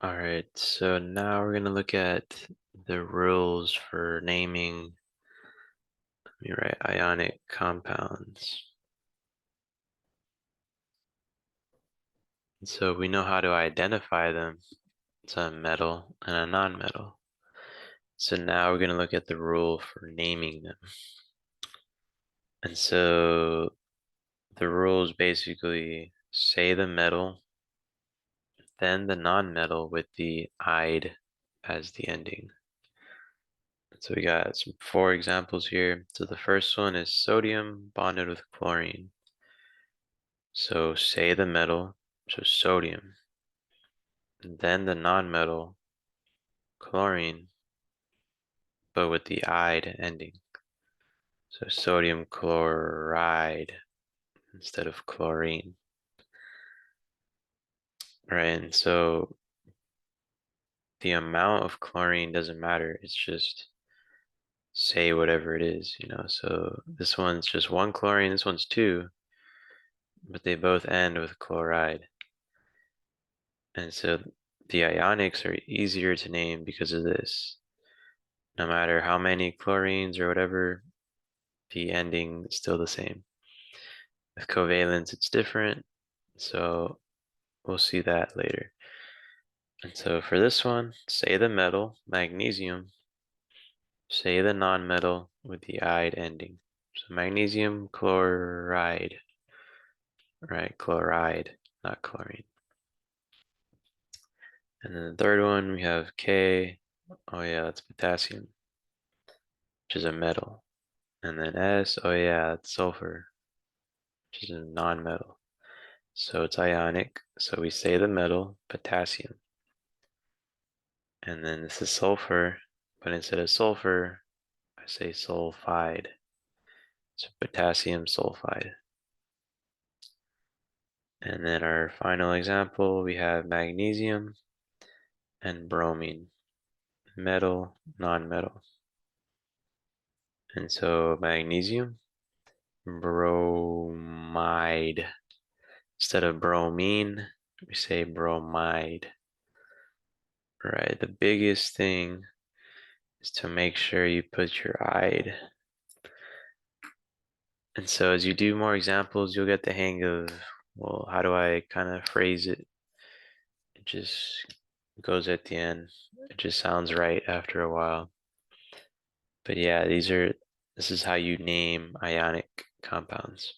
All right, so now we're going to look at the rules for naming, let me write ionic compounds. So we know how to identify them. It's a metal and a non-metal. So now we're going to look at the rule for naming them. And so the rules basically say the metal, then the non-metal with the "ide" as the ending. So we got some 4 examples here. So the first one is sodium bonded with chlorine. So say the metal, so sodium, and then the non-metal, chlorine, but with the "ide" ending. So sodium chloride instead of chlorine. Right, and so the amount of chlorine doesn't matter. It's just say whatever it is. So this one's just 1 chlorine, this one's 2, but they both end with chloride. And so the ionics are easier to name because of this. No matter how many chlorines or whatever, the ending is still the same. With covalence, it's different. So we'll see that later. And so for this one, say the metal, magnesium, say the non-metal with the "ide" ending. So magnesium chloride, right? Chloride, not chlorine. And then the third one, we have K. Oh yeah, that's potassium, which is a metal. And then S, oh yeah, it's sulfur, which is a non-metal. So it's ionic. So we say the metal, potassium. And then this is sulfur, but instead of sulfur, I say sulfide. So potassium sulfide. And then our final example, we have magnesium and bromine, metal, non-metal. And so magnesium, bromide. Instead of bromine, we say bromide. Right, the biggest thing is to make sure you put your "ide." And so as you do more examples, you'll get the hang of, well, how do I kind of phrase it? It just goes at the end. It just sounds right after a while. But yeah, this is how you name ionic compounds.